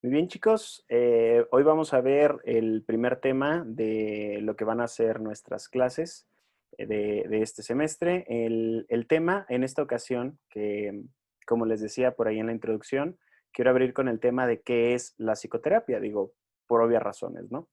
Muy bien, chicos. Hoy vamos a ver el primer tema de lo que van a ser nuestras clases de este semestre. El tema en esta ocasión, que como les decía por ahí en la introducción, quiero abrir con el tema de qué es la psicoterapia, digo, por obvias razones, ¿no?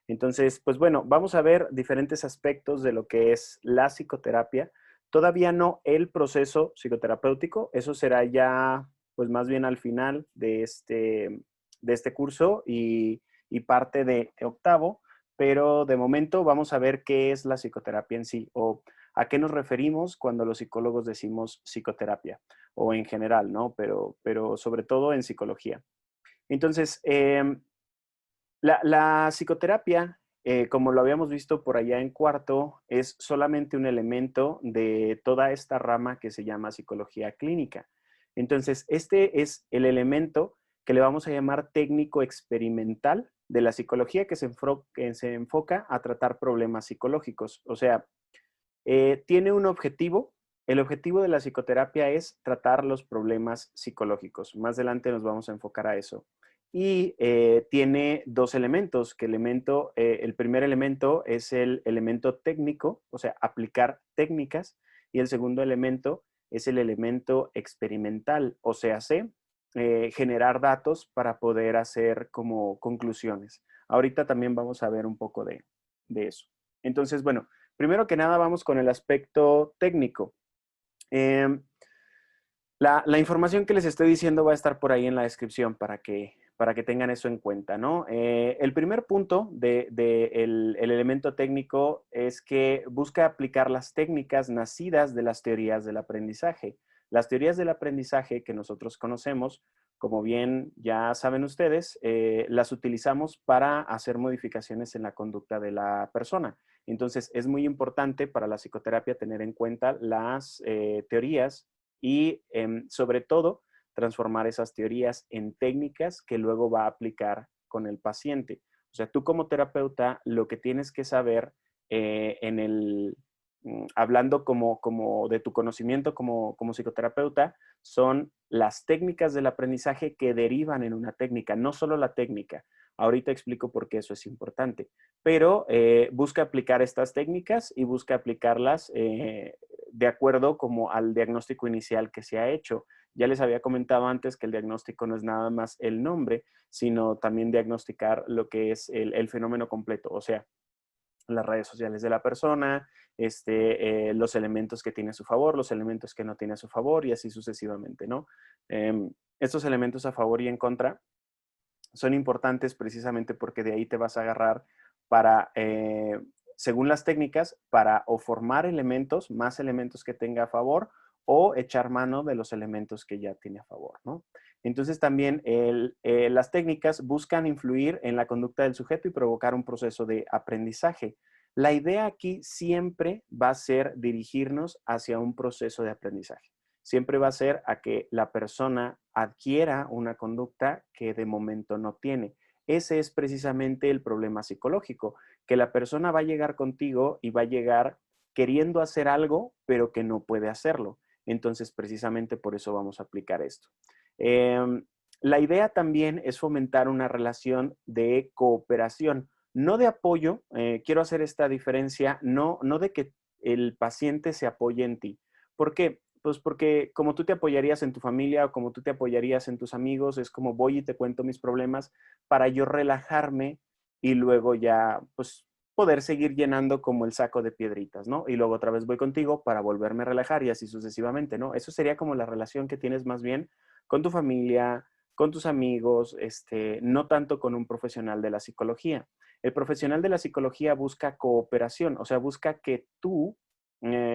Entonces, pues bueno, vamos a ver diferentes aspectos de lo que es la psicoterapia. Todavía no el proceso psicoterapéutico, eso será ya, pues más bien al final de este curso y parte de octavo, pero de momento vamos a ver qué es la psicoterapia en sí o a qué nos referimos cuando los psicólogos decimos psicoterapia o en general, ¿no? Pero sobre todo en psicología. Entonces, la psicoterapia, como lo habíamos visto por allá en cuarto, es solamente un elemento de toda esta rama que se llama psicología clínica. Entonces, este es el elemento que le vamos a llamar técnico experimental de la psicología que se enfoca a tratar problemas psicológicos. O sea, tiene un objetivo. El objetivo de la psicoterapia es tratar los problemas psicológicos. Más adelante nos vamos a enfocar a eso. Y tiene dos elementos, el primer elemento es el elemento técnico, o sea, aplicar técnicas, y el segundo elemento es el elemento experimental, o sea, generar datos para poder hacer como conclusiones. Ahorita también vamos a ver un poco de eso. Entonces, bueno, primero que nada vamos con el aspecto técnico. Eh, la información que les estoy diciendo va a estar por ahí en la descripción para que tengan eso en cuenta, ¿no? El primer punto el elemento técnico es que busca aplicar las técnicas nacidas de las teorías del aprendizaje. Las teorías del aprendizaje que nosotros conocemos, como bien ya saben ustedes, las utilizamos para hacer modificaciones en la conducta de la persona. Entonces, es muy importante para la psicoterapia tener en cuenta las teorías y sobre todo transformar esas teorías en técnicas que luego va a aplicar con el paciente. O sea, tú como terapeuta lo que tienes que saber hablando como de tu conocimiento como psicoterapeuta, son las técnicas del aprendizaje que derivan en una técnica, no solo la técnica. Ahorita explico por qué eso es importante, pero busca aplicar estas técnicas y busca aplicarlas de acuerdo como al diagnóstico inicial que se ha hecho. Ya les había comentado antes que el diagnóstico no es nada más el nombre, sino también diagnosticar lo que es el fenómeno completo, o sea, las redes sociales de la persona, los elementos que tiene a su favor, los elementos que no tiene a su favor y así sucesivamente, ¿no? Estos elementos a favor y en contra son importantes precisamente porque de ahí te vas a agarrar para, según las técnicas, para o formar elementos, más elementos que tenga a favor, o echar mano de los elementos que ya tiene a favor, ¿no? Entonces también las técnicas buscan influir en la conducta del sujeto y provocar un proceso de aprendizaje. La idea aquí siempre va a ser dirigirnos hacia un proceso de aprendizaje. Siempre va a ser a que la persona adquiera una conducta que de momento no tiene. Ese es precisamente el problema psicológico, que la persona va a llegar contigo y va a llegar queriendo hacer algo, pero que no puede hacerlo. Entonces, precisamente por eso vamos a aplicar esto. La idea también es fomentar una relación de cooperación, no de apoyo. Quiero hacer esta diferencia, no de que el paciente se apoye en ti. ¿Por qué? Pues porque como tú te apoyarías en tu familia o como tú te apoyarías en tus amigos, es como voy y te cuento mis problemas para yo relajarme y luego ya, pues, poder seguir llenando como el saco de piedritas, ¿no? Y luego otra vez voy contigo para volverme a relajar y así sucesivamente, ¿no? Eso sería como la relación que tienes más bien con tu familia, con tus amigos, no tanto con un profesional de la psicología. El profesional de la psicología busca cooperación, o sea, busca que tú,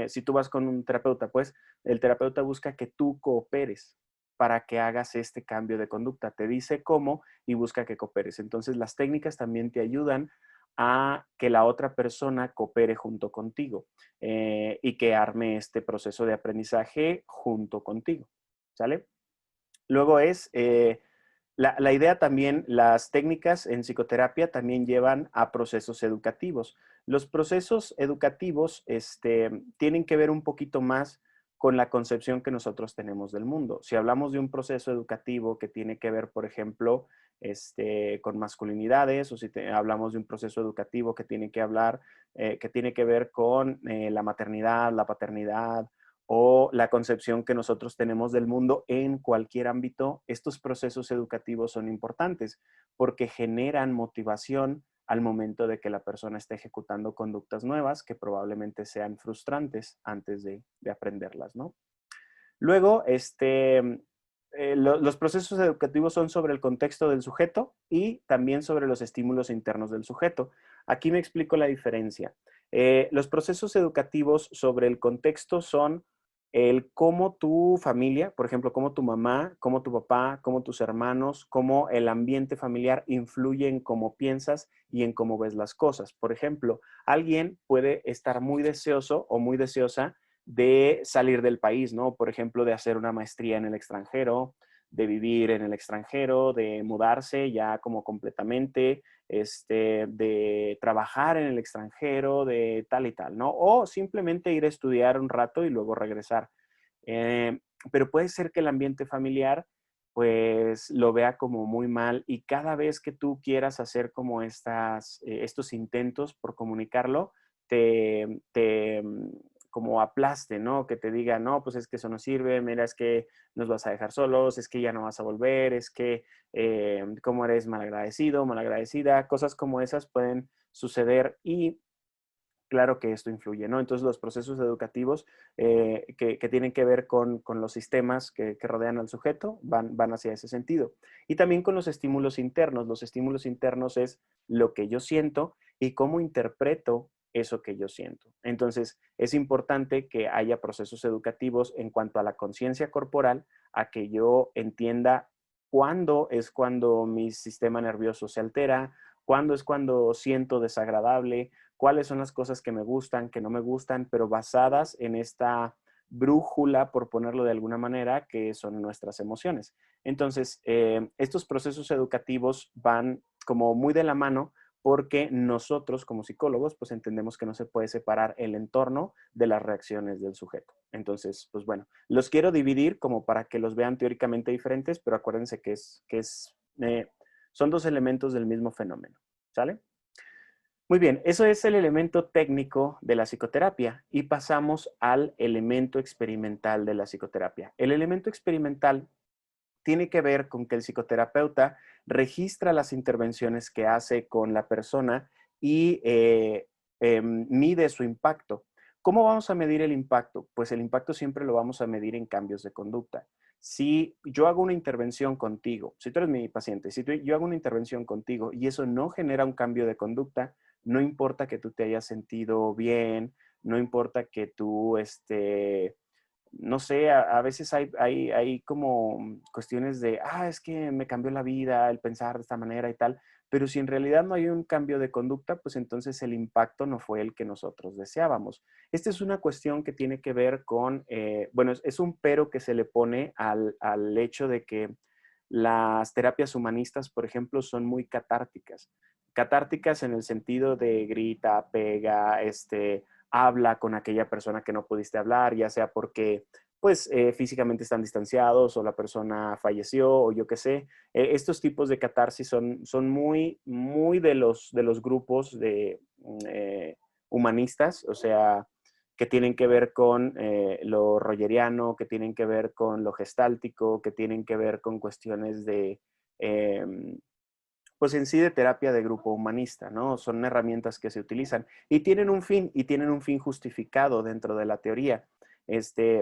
si tú vas con un terapeuta, pues el terapeuta busca que tú cooperes para que hagas este cambio de conducta. Te dice cómo y busca que cooperes. Entonces, las técnicas también te ayudan a que la otra persona coopere junto contigo y que arme este proceso de aprendizaje junto contigo. ¿Sale? Luego la idea también, las técnicas en psicoterapia también llevan a procesos educativos. Los procesos educativos tienen que ver un poquito más con la concepción que nosotros tenemos del mundo. Si hablamos de un proceso educativo que tiene que ver, por ejemplo, con masculinidades, o si hablamos de un proceso educativo que tiene que hablar, que tiene que ver con la maternidad, la paternidad, o la concepción que nosotros tenemos del mundo en cualquier ámbito, estos procesos educativos son importantes porque generan motivación al momento de que la persona esté ejecutando conductas nuevas que probablemente sean frustrantes antes de aprenderlas, ¿no? Luego, los procesos educativos son sobre el contexto del sujeto y también sobre los estímulos internos del sujeto. Aquí me explico la diferencia. Los procesos educativos sobre el contexto son el cómo tu familia, por ejemplo, cómo tu mamá, cómo tu papá, cómo tus hermanos, cómo el ambiente familiar influye en cómo piensas y en cómo ves las cosas. Por ejemplo, alguien puede estar muy deseoso o muy deseosa de salir del país, ¿no? Por ejemplo, de hacer una maestría en el extranjero, de vivir en el extranjero, de mudarse ya como completamente, de trabajar en el extranjero, de tal y tal, ¿no? O simplemente ir a estudiar un rato y luego regresar. Eh, pero puede ser que el ambiente familiar pues lo vea como muy mal y cada vez que tú quieras hacer como estos intentos por comunicarlo, te como aplaste, ¿no? Que te diga, no, pues es que eso no sirve, mira, es que nos vas a dejar solos, es que ya no vas a volver, es que cómo eres malagradecido, malagradecida, cosas como esas pueden suceder y claro que esto influye, ¿no? Entonces los procesos educativos que tienen que ver con los sistemas que rodean al sujeto van hacia ese sentido. Y también con los estímulos internos. Los estímulos internos es lo que yo siento y cómo interpreto eso que yo siento. Entonces es importante que haya procesos educativos en cuanto a la conciencia corporal, a que yo entienda cuándo es cuando mi sistema nervioso se altera, cuándo es cuando siento desagradable, cuáles son las cosas que me gustan, que no me gustan, pero basadas en esta brújula, por ponerlo de alguna manera, que son nuestras emociones. Entonces, estos procesos educativos van como muy de la mano porque nosotros como psicólogos pues entendemos que no se puede separar el entorno de las reacciones del sujeto. Entonces, pues bueno, los quiero dividir como para que los vean teóricamente diferentes, pero acuérdense son dos elementos del mismo fenómeno. ¿Sale? Muy bien, eso es el elemento técnico de la psicoterapia y pasamos al elemento experimental de la psicoterapia. El elemento experimental tiene que ver con que el psicoterapeuta registra las intervenciones que hace con la persona y mide su impacto. ¿Cómo vamos a medir el impacto? Pues el impacto siempre lo vamos a medir en cambios de conducta. Si yo hago una intervención contigo, si tú eres mi paciente, yo hago una intervención contigo y eso no genera un cambio de conducta, no importa que tú te hayas sentido bien, no importa que tú, no sé, a veces hay como cuestiones de, es que me cambió la vida el pensar de esta manera y tal, pero si en realidad no hay un cambio de conducta, pues entonces el impacto no fue el que nosotros deseábamos. Esta es una cuestión que tiene que ver con, bueno, es un pero que se le pone al hecho de que las terapias humanistas, por ejemplo, son muy catárticas. Catárticas en el sentido de grita, pega, habla con aquella persona que no pudiste hablar, ya sea porque pues físicamente están distanciados o la persona falleció o yo qué sé. Estos tipos de catarsis son muy de los grupos humanistas, o sea, que tienen que ver con lo rogeriano, que tienen que ver con lo gestáltico, que tienen que ver con cuestiones de pues en sí de terapia de grupo humanista, ¿no? Son herramientas que se utilizan y tienen un fin justificado dentro de la teoría.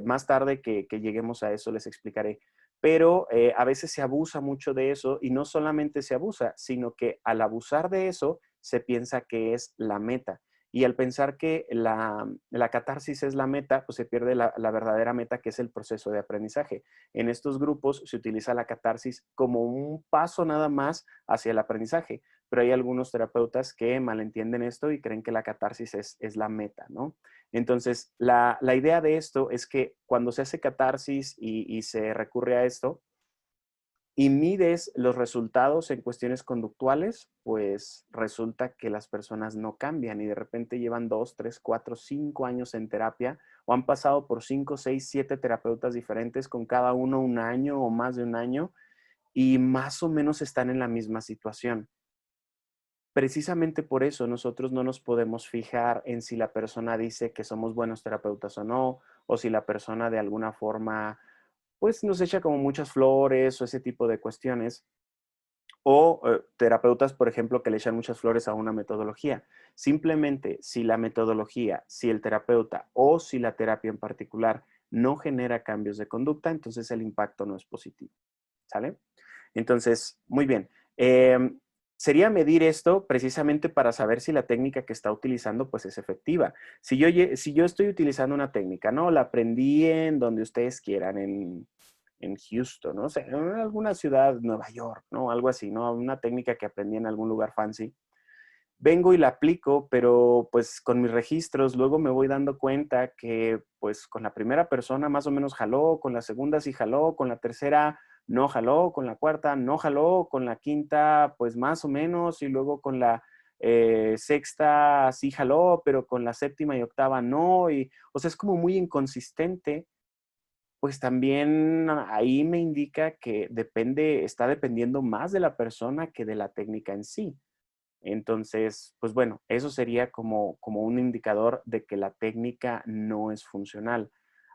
Más tarde que lleguemos a eso les explicaré. Pero a veces se abusa mucho de eso y no solamente se abusa, sino que al abusar de eso se piensa que es la meta. Y al pensar que la catarsis es la meta, pues se pierde la verdadera meta, que es el proceso de aprendizaje. En estos grupos se utiliza la catarsis como un paso nada más hacia el aprendizaje, pero hay algunos terapeutas que malentienden esto y creen que la catarsis es la meta, ¿no? Entonces, la idea de esto es que cuando se hace catarsis y se recurre a esto, y mides los resultados en cuestiones conductuales, pues resulta que las personas no cambian y de repente llevan 2, 3, 4, 5 años en terapia o han pasado por 5, 6, 7 terapeutas diferentes, con cada uno un año o más de un año, y más o menos están en la misma situación. Precisamente por eso nosotros no nos podemos fijar en si la persona dice que somos buenos terapeutas o no, o si la persona de alguna forma pues nos echa como muchas flores o ese tipo de cuestiones. O terapeutas, por ejemplo, que le echan muchas flores a una metodología. Simplemente si la metodología, si el terapeuta o si la terapia en particular no genera cambios de conducta, entonces el impacto no es positivo. ¿Sale? Entonces, muy bien. Sería medir esto precisamente para saber si la técnica que está utilizando pues es efectiva. Si yo estoy utilizando una técnica, ¿no? La aprendí en donde ustedes quieran, en Houston, no sé, en alguna ciudad, Nueva York, ¿no? Algo así, ¿no? Una técnica que aprendí en algún lugar fancy. Vengo y la aplico, pero pues con mis registros luego me voy dando cuenta que pues con la primera persona más o menos jaló, con la segunda sí jaló, con la tercera no jaló, con la cuarta no jaló, con la quinta pues más o menos y luego con la sexta sí jaló, pero con la séptima y octava no. Y, o sea, es como muy inconsistente, pues también ahí me indica que está dependiendo más de la persona que de la técnica en sí. Entonces, pues bueno, eso sería como un indicador de que la técnica no es funcional,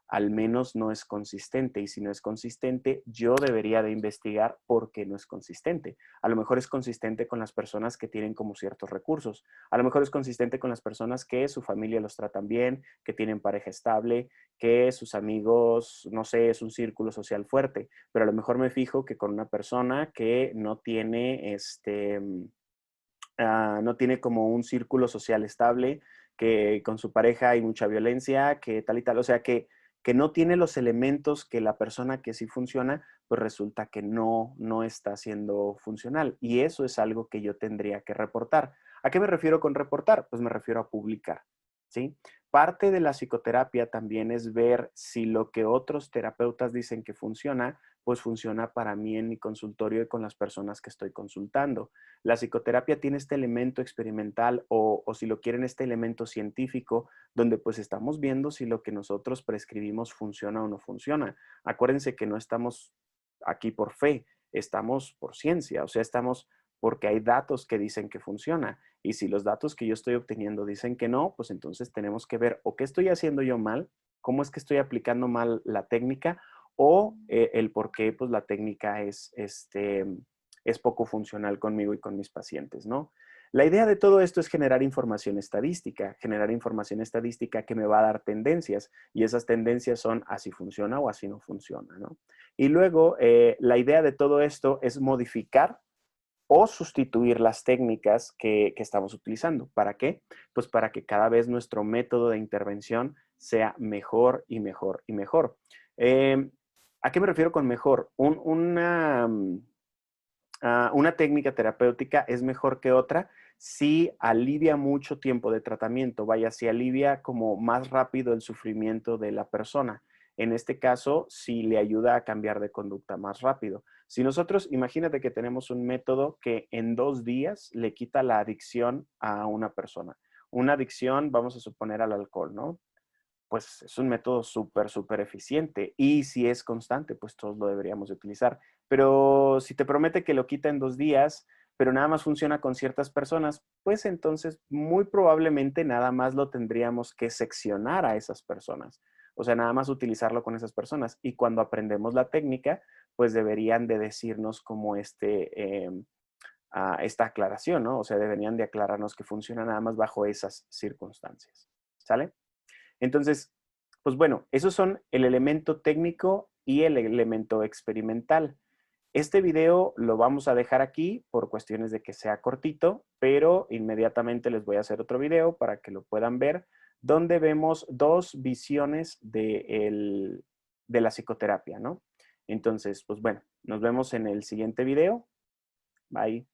al menos no es consistente. Y si no es consistente, yo debería de investigar por qué no es consistente. A lo mejor es consistente con las personas que tienen como ciertos recursos. A lo mejor es consistente con las personas que su familia los tratan bien, que tienen pareja estable, que sus amigos, no sé, es un círculo social fuerte. Pero a lo mejor me fijo que con una persona que no tiene no tiene como un círculo social estable, que con su pareja hay mucha violencia, que tal y tal, o sea, que no tiene los elementos que la persona que sí funciona, pues resulta que no está siendo funcional. Y eso es algo que yo tendría que reportar. ¿A qué me refiero con reportar? Pues me refiero a publicar, ¿sí? Parte de la psicoterapia también es ver si lo que otros terapeutas dicen que funciona, pues funciona para mí en mi consultorio y con las personas que estoy consultando. La psicoterapia tiene este elemento experimental o si lo quieren, este elemento científico, donde pues estamos viendo si lo que nosotros prescribimos funciona o no funciona. Acuérdense que no estamos aquí por fe, estamos por ciencia, o sea, estamos porque hay datos que dicen que funciona. Y si los datos que yo estoy obteniendo dicen que no, pues entonces tenemos que ver o qué estoy haciendo yo mal, cómo es que estoy aplicando mal la técnica o el por qué pues la técnica es poco funcional conmigo y con mis pacientes, ¿no? La idea de todo esto es generar información estadística que me va a dar tendencias y esas tendencias son así funciona o así no funciona, ¿no? Y luego la idea de todo esto es modificar o sustituir las técnicas que estamos utilizando. ¿Para qué? Pues para que cada vez nuestro método de intervención sea mejor y mejor y mejor. ¿A qué me refiero con mejor? Una técnica terapéutica es mejor que otra si alivia mucho tiempo de tratamiento, vaya, si alivia como más rápido el sufrimiento de la persona. En este caso, si le ayuda a cambiar de conducta más rápido. Si nosotros, imagínate que tenemos un método que en 2 días le quita la adicción a una persona. Una adicción, vamos a suponer, al alcohol, ¿no? Pues es un método súper, súper eficiente. Y si es constante, pues todos lo deberíamos de utilizar. Pero si te promete que lo quita en 2 días, pero nada más funciona con ciertas personas, pues entonces muy probablemente nada más lo tendríamos que seccionar a esas personas. O sea, nada más utilizarlo con esas personas. Y cuando aprendemos la técnica, pues deberían de decirnos como esta aclaración, ¿no? O sea, deberían de aclararnos que funciona nada más bajo esas circunstancias. ¿Sale? Entonces, pues bueno, esos son el elemento técnico y el elemento experimental. Este video lo vamos a dejar aquí por cuestiones de que sea cortito, pero inmediatamente les voy a hacer otro video para que lo puedan ver, donde vemos dos visiones de la psicoterapia, ¿no? Entonces, pues bueno, nos vemos en el siguiente video. Bye.